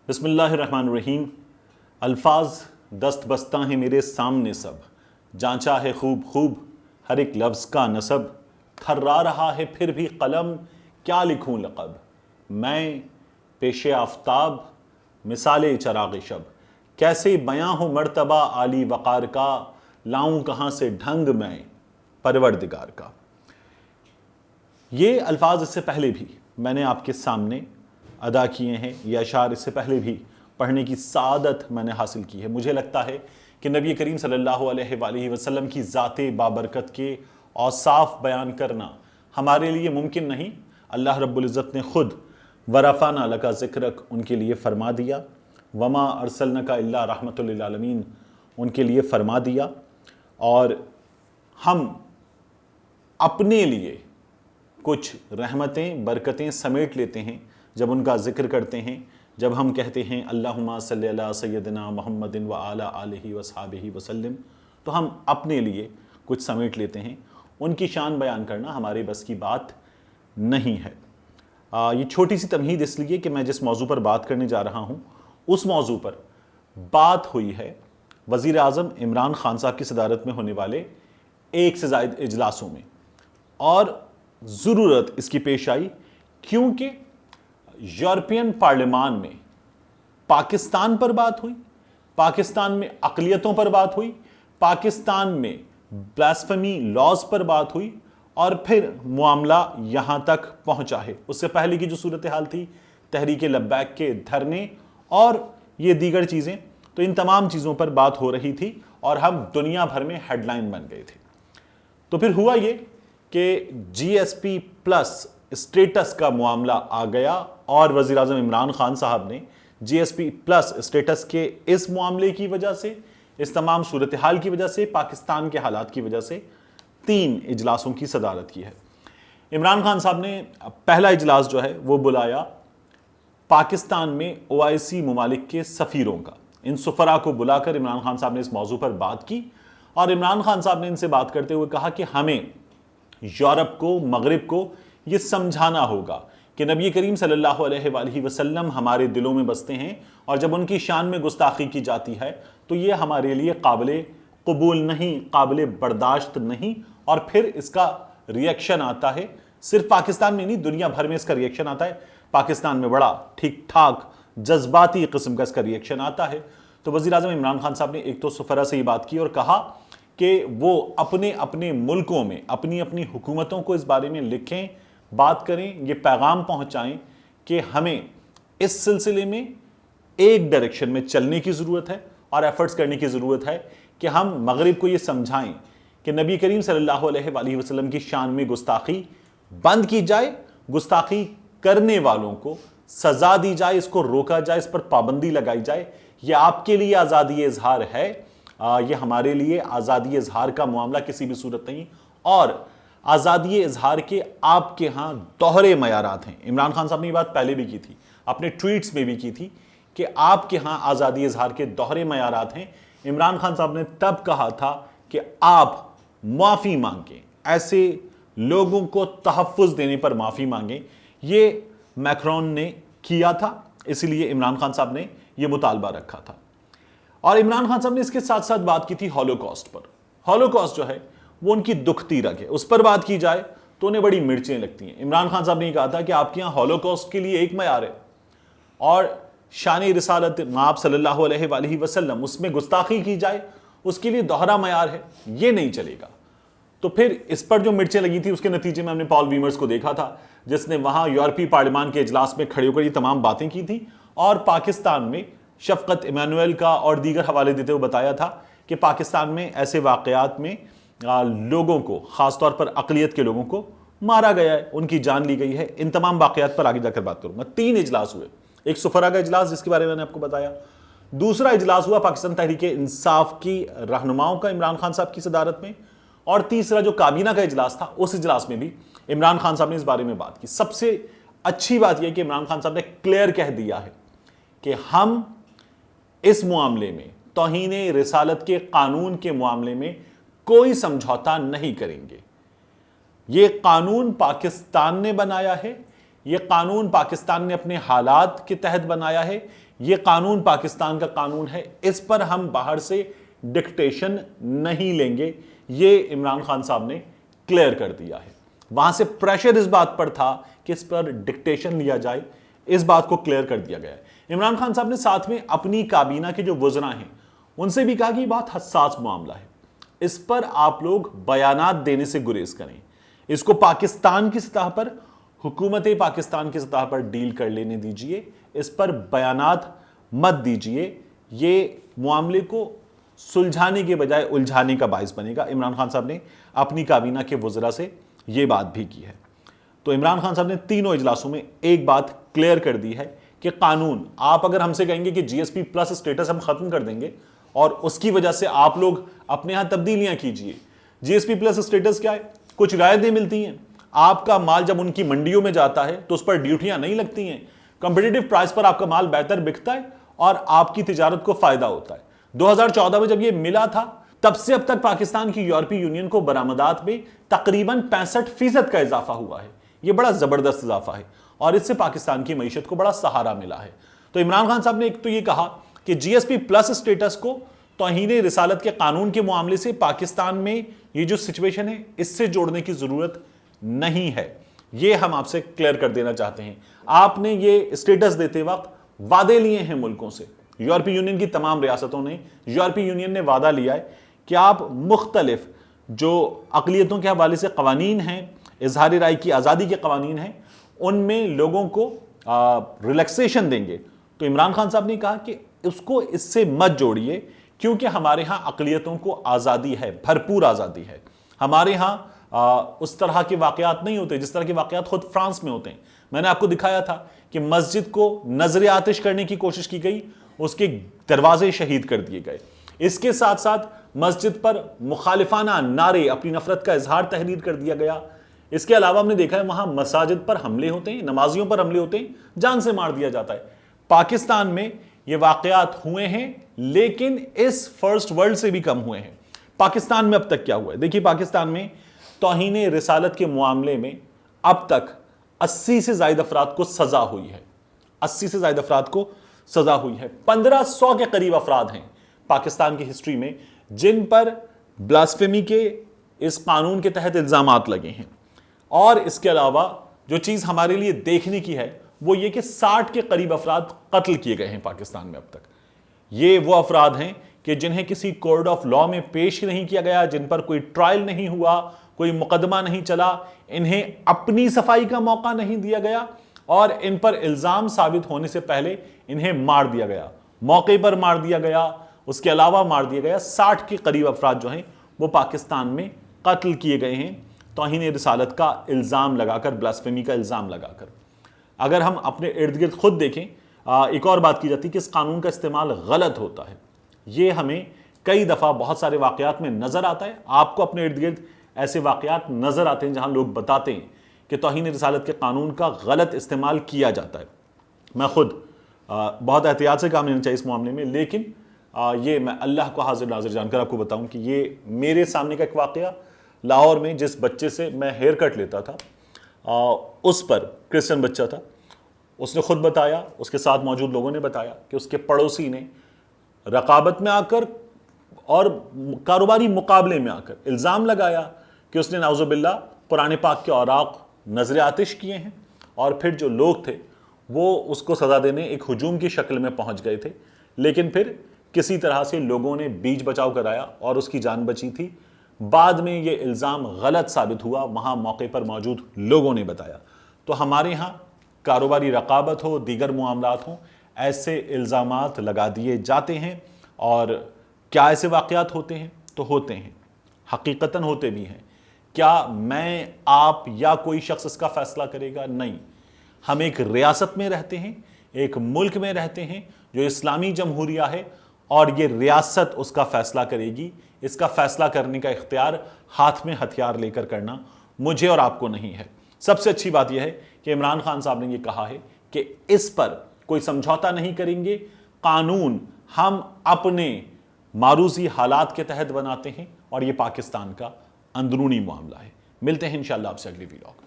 بسم اللہ الرحمن الرحیم۔ الفاظ دست بستہ ہیں میرے سامنے سب، جانچا ہے خوب خوب ہر ایک لفظ کا نسب، تھرا رہا ہے پھر بھی قلم کیا لکھوں لقب، میں پیش آفتاب مثال چراغ شب، کیسے بیاں ہو مرتبہ عالی وقار کا، لاؤں کہاں سے ڈھنگ میں پروردگار کا۔ یہ الفاظ اس سے پہلے بھی میں نے آپ کے سامنے ادا کیے ہیں، یہ اشعار اس سے پہلے بھی پڑھنے کی سعادت میں نے حاصل کی ہے۔ مجھے لگتا ہے کہ نبی کریم صلی اللہ علیہ وآلہ وسلم کی ذات بابرکت کے اوصاف بیان کرنا ہمارے لیے ممکن نہیں۔ اللہ رب العزت نے خود وَرَفَعْنَا لَكَ ذِكْرَكَ ان کے لیے فرما دیا، وَمَا أَرْسَلْنَكَ إِلَّا رَحْمَةً لِلْعَالَمِينَ ان کے لیے فرما دیا، اور ہم اپنے لیے کچھ رحمتیں برکتیں سمیٹ لیتے ہیں جب ان کا ذکر کرتے ہیں، جب ہم کہتے ہیں اللہم صلی علی سیدنا محمد وعلی آلہ وصحبہ وسلم، تو ہم اپنے لیے کچھ سمیٹ لیتے ہیں۔ ان کی شان بیان کرنا ہمارے بس کی بات نہیں ہے۔ یہ چھوٹی سی تمہید اس لیے کہ میں جس موضوع پر بات کرنے جا رہا ہوں اس موضوع پر بات ہوئی ہے وزیر اعظم عمران خان صاحب کی صدارت میں ہونے والے ایک سے زائد اجلاسوں میں، اور ضرورت اس کی پیش آئی کیونکہ یورپین پارلیمان میں پاکستان پر بات ہوئی، پاکستان میں اقلیتوں پر بات ہوئی، پاکستان میں بلاسفیمی لاز پر بات ہوئی، اور پھر معاملہ یہاں تک پہنچا ہے۔ اس سے پہلے کی جو صورتحال تھی، تحریک لبیک کے دھرنے اور یہ دیگر چیزیں، تو ان تمام چیزوں پر بات ہو رہی تھی اور ہم دنیا بھر میں ہیڈ لائن بن گئے تھے۔ تو پھر ہوا یہ کہ جی ایس پی پلس اسٹیٹس کا معاملہ آ گیا، اور وزیر اعظم عمران خان صاحب نے جی ایس پی پلس اسٹیٹس کے اس معاملے کی وجہ سے، اس تمام صورتحال کی وجہ سے، پاکستان کے حالات کی وجہ سے 3 اجلاسوں کی صدارت کی ہے۔ عمران خان صاحب نے پہلا اجلاس جو ہے وہ بلایا پاکستان میں OIC ممالک کے سفیروں کا۔ ان سفراء کو بلا کر عمران خان صاحب نے اس موضوع پر بات کی، اور عمران خان صاحب نے ان سے بات کرتے ہوئے کہا کہ ہمیں یورپ کو، مغرب کو یہ سمجھانا ہوگا کہ نبی کریم صلی اللہ علیہ وآلہ وسلم ہمارے دلوں میں بستے ہیں، اور جب ان کی شان میں گستاخی کی جاتی ہے تو یہ ہمارے لیے قابل قبول نہیں، قابل برداشت نہیں، اور پھر اس کا ریئیکشن آتا ہے، صرف پاکستان میں نہیں دنیا بھر میں اس کا ریئیکشن آتا ہے۔ پاکستان میں بڑا ٹھیک ٹھاک جذباتی قسم کا اس کا ریئیکشن آتا ہے۔ تو وزیر اعظم عمران خان صاحب نے ایک تو سفراء سے یہ بات کی اور کہا کہ وہ اپنے اپنے ملکوں میں اپنی اپنی حکومتوں کو اس بارے میں لکھیں، بات کریں، یہ پیغام پہنچائیں کہ ہمیں اس سلسلے میں ایک ڈائریکشن میں چلنے کی ضرورت ہے اور ایفرٹس کرنے کی ضرورت ہے کہ ہم مغرب کو یہ سمجھائیں کہ نبی کریم صلی اللہ علیہ وآلہ وسلم کی شان میں گستاخی بند کی جائے، گستاخی کرنے والوں کو سزا دی جائے، اس کو روکا جائے، اس پر پابندی لگائی جائے۔ یہ آپ کے لیے آزادی اظہار ہے، یہ ہمارے لیے آزادی اظہار کا معاملہ کسی بھی صورت نہیں، اور آزادی اظہار کے آپ کے ہاں دوہرے معیارات ہیں۔ عمران خان صاحب نے یہ بات پہلے بھی کی تھی، اپنے ٹویٹس میں بھی کی تھی کہ آپ کے ہاں آزادی اظہار کے دوہرے معیارات ہیں۔ عمران خان صاحب نے تب کہا تھا کہ آپ معافی مانگیں، ایسے لوگوں کو تحفظ دینے پر معافی مانگیں۔ یہ میکرون نے کیا تھا، اس لیے عمران خان صاحب نے یہ مطالبہ رکھا تھا۔ اور عمران خان صاحب نے اس کے ساتھ ساتھ بات کی تھی ہولوکاسٹ پر۔ ہولوکاسٹ جو ہے وہ ان کی دکھتی رگ ہے، اس پر بات کی جائے تو انہیں بڑی مرچیں لگتی ہیں۔ عمران خان صاحب نے یہ کہا تھا کہ آپ کے یہاں ہولوکاسٹ کے لیے ایک معیار ہے، اور شان رسالت آپ صلی اللہ علیہ وآلہ وسلم اس میں گستاخی کی جائے اس کے لیے دوہرا معیار ہے، یہ نہیں چلے گا۔ تو پھر اس پر جو مرچیں لگی تھی اس کے نتیجے میں ہم نے پال ویمرز کو دیکھا تھا، جس نے وہاں یورپی پارلیمان کے اجلاس میں کھڑے ہو کر یہ تمام باتیں کی تھی، اور پاکستان میں شفقت ایمانویل کا اور دیگر حوالے دیتے ہوئے بتایا تھا کہ پاکستان میں ایسے واقعات میں لوگوں کو، خاص طور پر اقلیت کے لوگوں کو مارا گیا ہے، ان کی جان لی گئی ہے۔ ان تمام واقعات پر آگے جا کر بات کروں گا۔ 3 اجلاس ہوئے، ایک سفراء کا اجلاس جس کے بارے میں نے آپ کو بتایا، دوسرا اجلاس ہوا پاکستان تحریک انصاف کی رہنماؤں کا عمران خان صاحب کی صدارت میں، اور تیسرا جو کابینہ کا اجلاس تھا اس اجلاس میں بھی عمران خان صاحب نے اس بارے میں بات کی۔ سب سے اچھی بات یہ کہ عمران خان صاحب نے کلیئر کہہ دیا ہے کہ ہم اس معاملے میں، توہین رسالت کے قانون کے معاملے میں کوئی سمجھوتا نہیں کریں گے۔ یہ قانون پاکستان نے بنایا ہے، یہ قانون پاکستان نے اپنے حالات کے تحت بنایا ہے، یہ قانون پاکستان کا قانون ہے, اس پر ہم باہر سے ڈکٹیشن نہیں لیں گے. یہ عمران خان صاحب نے کلیئر کر دیا ہے. وہاں سے پریشر اس بات پر تھا کہ اس پر ڈکٹیشن لیا جائے, اس بات کو کلیئر کر دیا گیا ہے. عمران خان صاحب نے ساتھ میں اپنی کابینہ کے جو وزراء ہیں ان سے بھی کہا کہ یہ بہت حساس معاملہ ہے, اس پر آپ لوگ بیانات دینے سے گریز کریں, اس کو پاکستان کی سطح پر, حکومت پاکستان کی سطح پر ڈیل کر لینے دیجئے, اس پر بیانات مت دیجئے. یہ معاملے کو سلجھانے کے بجائے الجھانے کا باعث بنے گا. عمران خان صاحب نے اپنی کابینہ کے وزراء سے یہ بات بھی کی ہے. تو عمران خان صاحب نے تینوں اجلاسوں میں ایک بات کلیئر کر دی ہے کہ قانون, آپ اگر ہم سے کہیں گے کہ جی ایس پی پلس اسٹیٹس ہم ختم کر دیں گے اور اس کی وجہ سے آپ لوگ اپنے ہاں تبدیلیاں کیجئے. جی ایس پی پلس اسٹیٹس کیا ہے؟ کچھ رعایتیں ملتی ہیں, آپ کا مال جب ان کی منڈیوں میں جاتا ہے تو اس پر ڈیوٹیاں نہیں لگتی ہیں, کمپٹیٹو پرائس پر آپ کا مال بہتر بکتا ہے اور آپ کی تجارت کو فائدہ ہوتا ہے. 2014 میں جب یہ ملا تھا تب سے اب تک پاکستان کی یورپی یونین کو برآمدات میں تقریباً 65% کا اضافہ ہوا ہے. یہ بڑا زبردست اضافہ ہے اور اس سے پاکستان کی معیشت کو بڑا سہارا ملا ہے. تو عمران خان صاحب نے ایک تو یہ کہا کہ جی ایس پی پلس اسٹیٹس کو توہین رسالت کے قانون کے معاملے سے پاکستان میں یہ جو سچویشن ہے اس سے جوڑنے کی ضرورت نہیں ہے. یہ ہم آپ سے کلیئر کر دینا چاہتے ہیں. آپ نے یہ اسٹیٹس دیتے وقت وعدے لیے ہیں ملکوں سے, یورپی یونین کی تمام ریاستوں نے, یورپی یونین نے وعدہ لیا ہے کہ آپ مختلف جو اقلیتوں کے حوالے سے قوانین ہیں, اظہار رائے کی آزادی کے قوانین ہیں, ان میں لوگوں کو ریلیکسیشن دیں گے. تو عمران خان صاحب نے کہا کہ اس کو اس سے مت جوڑیے, کیونکہ ہمارے ہاں اقلیتوں کو آزادی ہے, بھرپور آزادی ہے. ہمارے ہاں اس طرح کے واقعات نہیں ہوتے جس طرح کے واقعات خود فرانس میں ہوتے ہیں. میں نے آپ کو دکھایا تھا کہ مسجد کو نظر آتش کرنے کی کوشش کی گئی, اس کے دروازے شہید کر دیے گئے. اس کے ساتھ ساتھ مسجد پر مخالفانہ نعرے, اپنی نفرت کا اظہار تحریر کر دیا گیا. اس کے علاوہ ہم نے دیکھا ہے وہاں مساجد پر حملے ہوتے ہیں, نمازیوں پر حملے ہوتے ہیں, جان سے مار دیا جاتا ہے. پاکستان میں یہ واقعات ہوئے ہیں لیکن اس فرسٹ ورلڈ سے بھی کم ہوئے ہیں. پاکستان میں اب تک کیا ہوا ہے؟ دیکھیے, پاکستان میں توہین رسالت کے معاملے میں اب تک 80 سے زائد افراد کو سزا ہوئی ہے. 80 سے زائد افراد کو سزا ہوئی ہے. 1500 کے قریب افراد ہیں پاکستان کی ہسٹری میں جن پر بلاسفیمی کے اس قانون کے تحت الزامات لگے ہیں. اور اس کے علاوہ جو چیز ہمارے لیے دیکھنے کی ہے وہ یہ کہ 60 کے قریب افراد قتل کیے گئے ہیں پاکستان میں اب تک. یہ وہ افراد ہیں کہ جنہیں کسی کورٹ آف لا میں پیش نہیں کیا گیا, جن پر کوئی ٹرائل نہیں ہوا, کوئی مقدمہ نہیں چلا, انہیں اپنی صفائی کا موقع نہیں دیا گیا اور ان پر الزام ثابت ہونے سے پہلے انہیں مار دیا گیا, موقع پر مار دیا گیا, اس کے علاوہ مار دیا گیا. 60 کے قریب افراد جو ہیں وہ پاکستان میں قتل کیے گئے ہیں توہین رسالت کا الزام لگا کر, بلاسفیمی کا الزام لگا کر. اگر ہم اپنے ارد گرد خود دیکھیں, ایک اور بات کی جاتی ہے کہ اس قانون کا استعمال غلط ہوتا ہے. یہ ہمیں کئی دفعہ بہت سارے واقعات میں نظر آتا ہے. آپ کو اپنے ارد گرد ایسے واقعات نظر آتے ہیں جہاں لوگ بتاتے ہیں کہ توہین رسالت کے قانون کا غلط استعمال کیا جاتا ہے. میں خود بہت احتیاط سے کام لینا چاہیے اس معاملے میں, لیکن یہ میں اللہ کو حاضر ناظر جان کر آپ کو بتاؤں کہ یہ میرے سامنے کا ایک واقعہ, لاہور میں جس بچے سے میں ہیئر کٹ لیتا تھا, اس پر کرسچن بچہ تھا, اس نے خود بتایا, اس کے ساتھ موجود لوگوں نے بتایا کہ اس کے پڑوسی نے رقابت میں آ کر اور کاروباری مقابلے میں آ کر الزام لگایا کہ اس نے نعوذ باللہ قرآن پاک کے اوراق نظر آتش کیے ہیں, اور پھر جو لوگ تھے وہ اس کو سزا دینے ایک ہجوم کی شکل میں پہنچ گئے تھے, لیکن پھر کسی طرح سے لوگوں نے بیچ بچاؤ کرایا اور اس کی جان بچی تھی. بعد میں یہ الزام غلط ثابت ہوا, وہاں موقع پر موجود لوگوں نے بتایا. تو ہمارے ہاں کاروباری رقابت ہو, دیگر معاملات ہوں, ایسے الزامات لگا دیے جاتے ہیں. اور کیا ایسے واقعات ہوتے ہیں؟ تو ہوتے ہیں, حقیقتاً ہوتے بھی ہیں. کیا میں, آپ یا کوئی شخص اس کا فیصلہ کرے گا؟ نہیں. ہم ایک ریاست میں رہتے ہیں, ایک ملک میں رہتے ہیں جو اسلامی جمہوریہ ہے, اور یہ ریاست اس کا فیصلہ کرے گی. اس کا فیصلہ کرنے کا اختیار ہاتھ میں ہتھیار لے کر کرنا مجھے اور آپ کو نہیں ہے. سب سے اچھی بات یہ ہے کہ عمران خان صاحب نے یہ کہا ہے کہ اس پر کوئی سمجھوتا نہیں کریں گے. قانون ہم اپنے معروضی حالات کے تحت بناتے ہیں اور یہ پاکستان کا اندرونی معاملہ ہے. ملتے ہیں انشاءاللہ آپ سے اگلی ویڈیو.